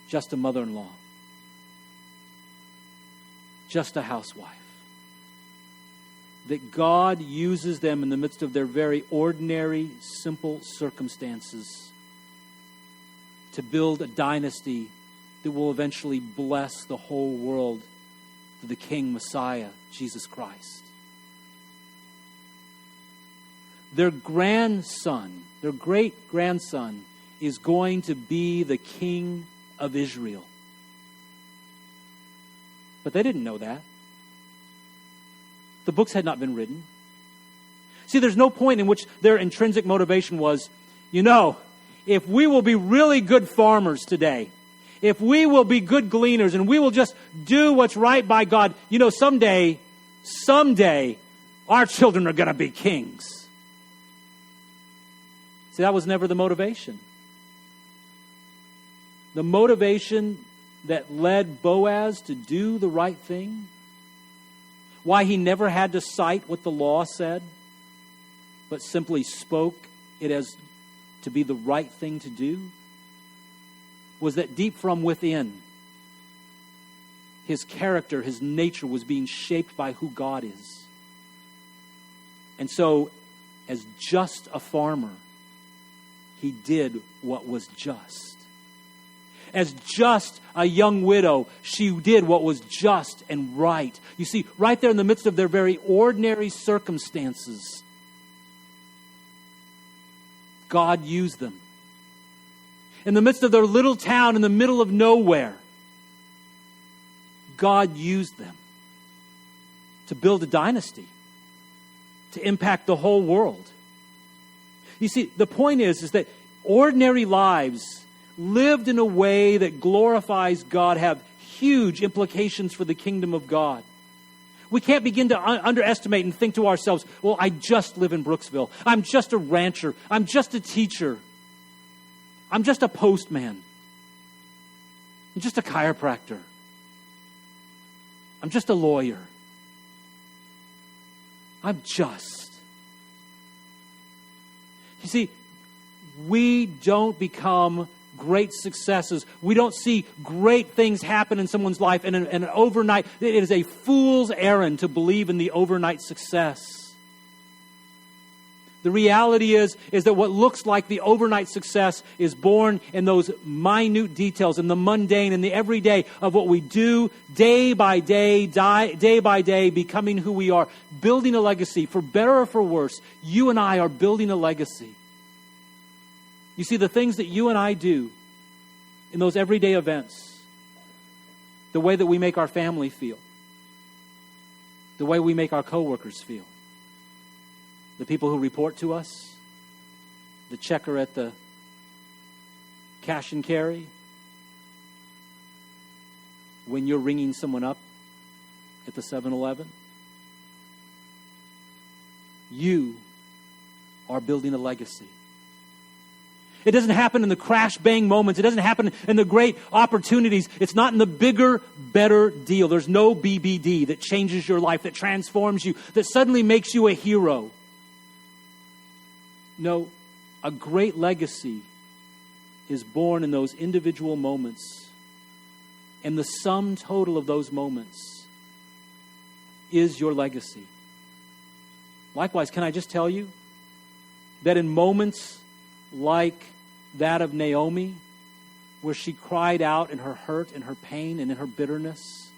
just a mother-in-law, just a housewife. That God uses them in the midst of their very ordinary, simple circumstances to build a dynasty that will eventually bless the whole world through the King Messiah, Jesus Christ. Their grandson, their great-grandson, is going to be the King of Israel. But they didn't know that. The books had not been written. See, there's no point in which their intrinsic motivation was, if we will be really good farmers today, if we will be good gleaners and we will just do what's right by God, someday, our children are going to be kings. See, that was never the motivation. The motivation that led Boaz to do the right thing, why he never had to cite what the law said, but simply spoke it as to be the right thing to do, was that deep from within, his character, his nature was being shaped by who God is. And so, as just a farmer, he did what was just. As just a young widow, she did what was just and right. You see, right there in the midst of their very ordinary circumstances, God used them. In the midst of their little town in the middle of nowhere, God used them to build a dynasty, to impact the whole world. You see, the point is that ordinary lives lived in a way that glorifies God have huge implications for the kingdom of God. We can't begin to underestimate and think to ourselves, well, I just live in Brooksville. I'm just a rancher. I'm just a teacher. I'm just a postman. I'm just a chiropractor. I'm just a lawyer. I'm just. You see, we don't become great successes. We don't see great things happen in someone's life in an overnight. It is a fool's errand to believe in the overnight success. The reality is that what looks like the overnight success is born in those minute details, in the mundane, in the everyday of what we do day by day, day by day, becoming who we are, building a legacy. For better or for worse, you and I are building a legacy. You see, the things that you and I do in those everyday events, the way that we make our family feel, the way we make our coworkers feel, the people who report to us, the checker at the cash and carry, when you're ringing someone up at the 7-Eleven, you are building a legacy. It doesn't happen in the crash bang moments. It doesn't happen in the great opportunities. It's not in the bigger, better deal. There's no BBD that changes your life, that transforms you, that suddenly makes you a hero. No, a great legacy is born in those individual moments. And the sum total of those moments is your legacy. Likewise, can I just tell you that in moments like that of Naomi, where she cried out in her hurt and her pain and in her bitterness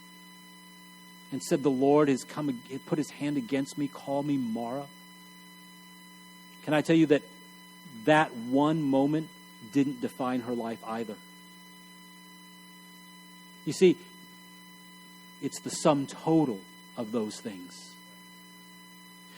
and said, the Lord has come, put his hand against me, call me Mara. Can I tell you that that one moment didn't define her life either? You see, it's the sum total of those things.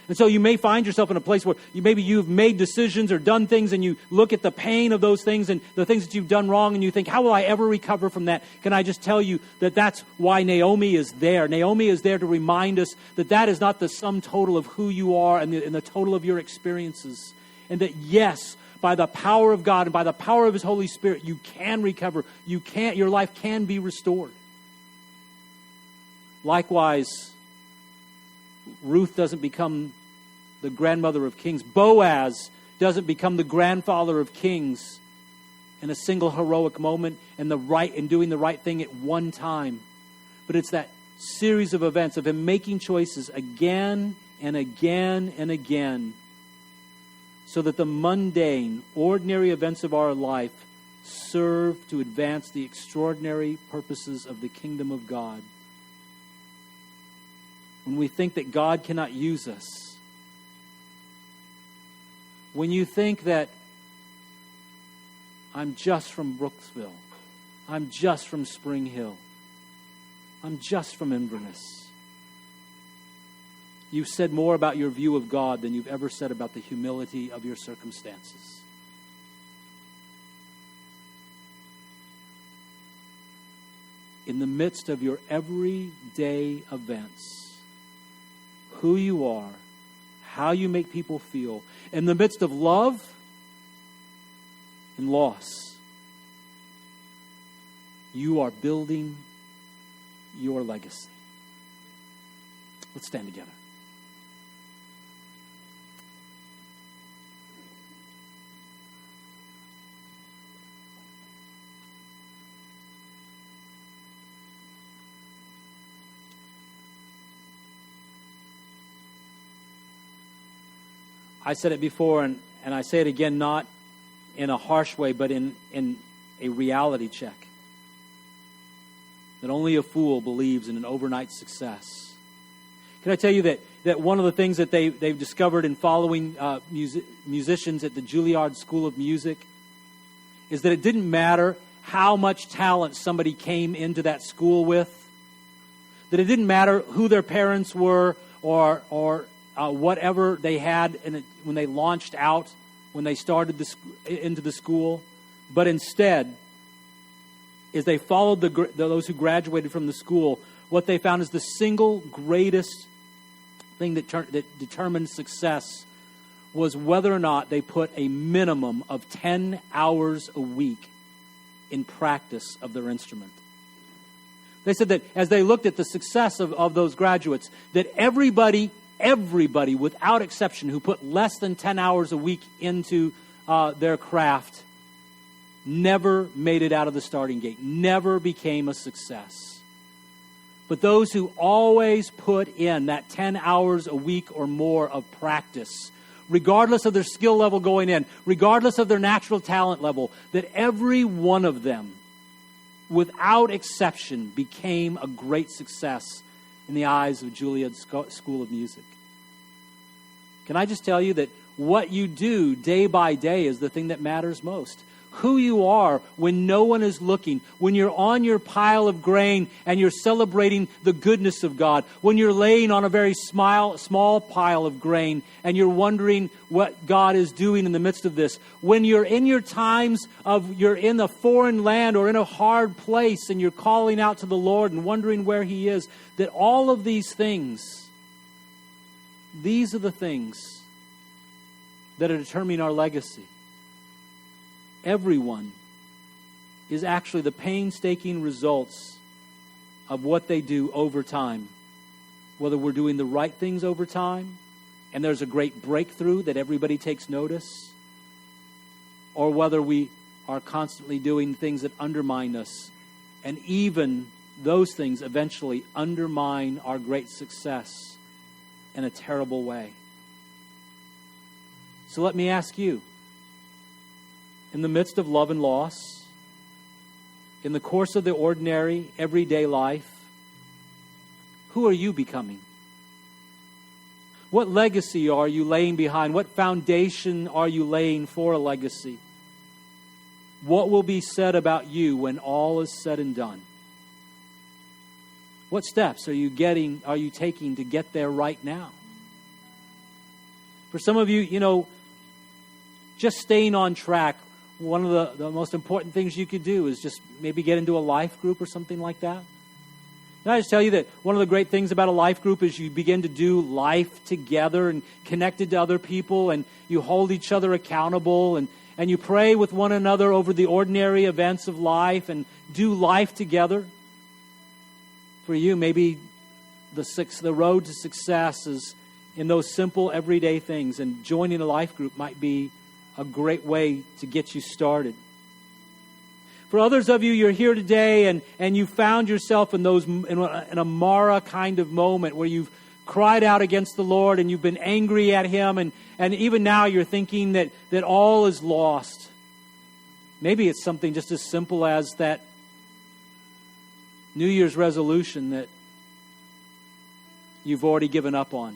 And so you may find yourself in a place where you've made decisions or done things, and you look at the pain of those things and the things that you've done wrong, and you think, how will I ever recover from that? Can I just tell you that that's why Naomi is there? Naomi is there to remind us that that is not the sum total of who you are and the total of your experiences. And that, yes, by the power of God and by the power of his Holy Spirit, you can recover. Your life can be restored. Likewise, Ruth doesn't become the grandmother of kings. Boaz doesn't become the grandfather of kings and a single heroic moment and doing the right thing at one time. But it's that series of events of him making choices again and again and again, so that the mundane, ordinary events of our life serve to advance the extraordinary purposes of the kingdom of God. When we think that God cannot use us, when you think that I'm just from Brooksville, I'm just from Spring Hill, I'm just from Inverness, you've said more about your view of God than you've ever said about the humility of your circumstances. In the midst of your everyday events, who you are, how you make people feel, in the midst of love and loss, you are building your legacy. Let's stand together. I said it before, and I say it again, not in a harsh way, but in a reality check. That only a fool believes in an overnight success. Can I tell you that one of the things that they've discovered in following musicians at the Juilliard School of Music is that it didn't matter how much talent somebody came into that school with, that it didn't matter who their parents were or whatever they had when they launched out, when they started into the school, but instead, as they followed those who graduated from the school, what they found is the single greatest thing that determined success was whether or not they put a minimum of 10 hours a week in practice of their instrument. They said that as they looked at the success of those graduates, that everybody without exception who put less than 10 hours a week into their craft never made it out of the starting gate, never became a success. But those who always put in that 10 hours a week or more of practice, regardless of their skill level going in, regardless of their natural talent level, that every one of them, without exception, became a great success in the eyes of Juilliard School of Music. Can I just tell you that what you do day by day is the thing that matters most? Who you are when no one is looking, when you're on your pile of grain and you're celebrating the goodness of God, when you're laying on a very small pile of grain and you're wondering what God is doing in the midst of this, when you're in your times of you're in a foreign land or in a hard place and you're calling out to the Lord and wondering where He is, that all of these things, these are the things that are determining our legacy. Everyone is actually the painstaking results of what they do over time. Whether we're doing the right things over time, and there's a great breakthrough that everybody takes notice, or whether we are constantly doing things that undermine us, and even those things eventually undermine our great success in a terrible way. So let me ask you, in the midst of love and loss, in the course of the ordinary, everyday life, who are you becoming? What legacy are you laying behind? What foundation are you laying for a legacy? What will be said about you when all is said and done? What steps are you taking to get there right now? For some of you, just staying on track, one of the most important things you could do is just maybe get into a life group or something like that. Can I just tell you that one of the great things about a life group is you begin to do life together and connected to other people, and you hold each other accountable, and you pray with one another over the ordinary events of life and do life together. For you, maybe the road to success is in those simple everyday things, and joining a life group might be a great way to get you started. For others of you, you're here today and you found yourself in a Mara kind of moment where you've cried out against the Lord and you've been angry at Him, and even now you're thinking that all is lost. Maybe it's something just as simple as that New Year's resolution that you've already given up on.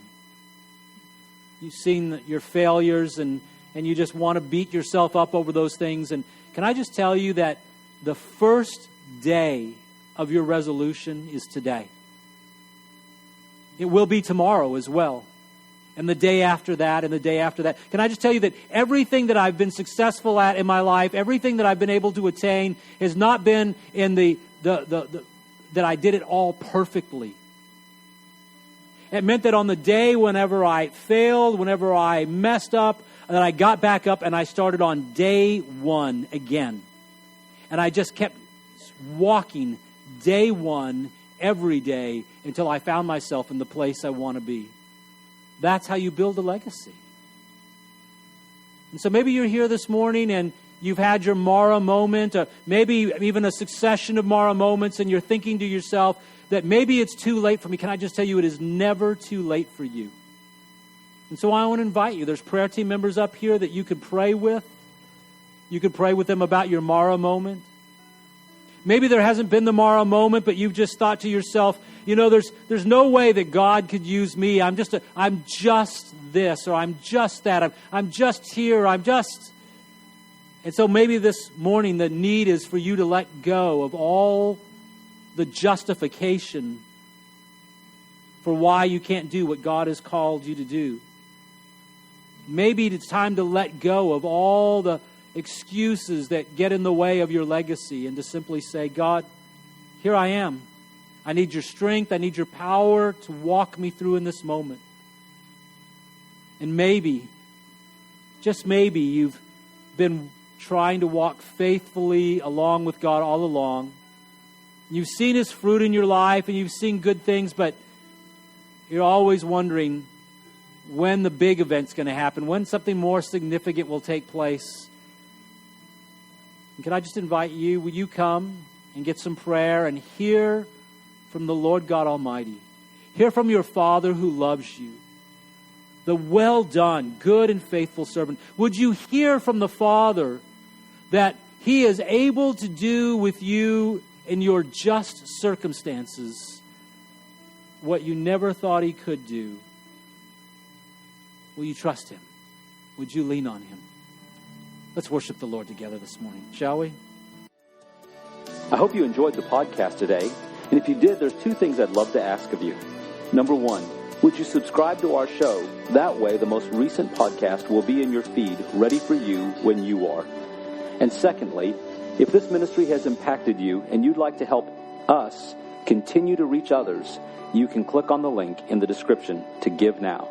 You've seen your failures and you just want to beat yourself up over those things. And can I just tell you that the first day of your resolution is today. It will be tomorrow as well. And the day after that, and the day after that. Can I just tell you that everything that I've been successful at in my life, everything that I've been able to attain, has not been in that I did it all perfectly. It meant that on the day whenever I failed, whenever I messed up, that I got back up and I started on day one again. And I just kept walking day one every day until I found myself in the place I want to be. That's how you build a legacy. And so maybe you're here this morning and you've had your Mara moment, or maybe even a succession of Mara moments, and you're thinking to yourself that maybe it's too late for me. Can I just tell you, it is never too late for you. And so I want to invite you. There's prayer team members up here that you could pray with. You could pray with them about your Mara moment. Maybe there hasn't been the Mara moment, but you've just thought to yourself, there's no way that God could use me. I'm just this, or I'm just that. I'm just here. And so maybe this morning the need is for you to let go of all the justification for why you can't do what God has called you to do. Maybe it's time to let go of all the excuses that get in the way of your legacy and to simply say, God, here I am. I need your strength. I need your power to walk me through in this moment. And maybe, just maybe, you've been trying to walk faithfully along with God all along. You've seen His fruit in your life and you've seen good things, but you're always wondering when the big event's going to happen, when something more significant will take place. And can I just invite you, will you come and get some prayer and hear from the Lord God Almighty? Hear from your Father who loves you. The well done, good and faithful servant. Would you hear from the Father that He is able to do with you in your just circumstances what you never thought He could do? Will you trust Him? Would you lean on Him? Let's worship the Lord together this morning, shall we? I hope you enjoyed the podcast today. And if you did, there's two things I'd love to ask of you. Number one, would you subscribe to our show? That way, the most recent podcast will be in your feed, ready for you when you are. And secondly, if this ministry has impacted you and you'd like to help us continue to reach others, you can click on the link in the description to give now.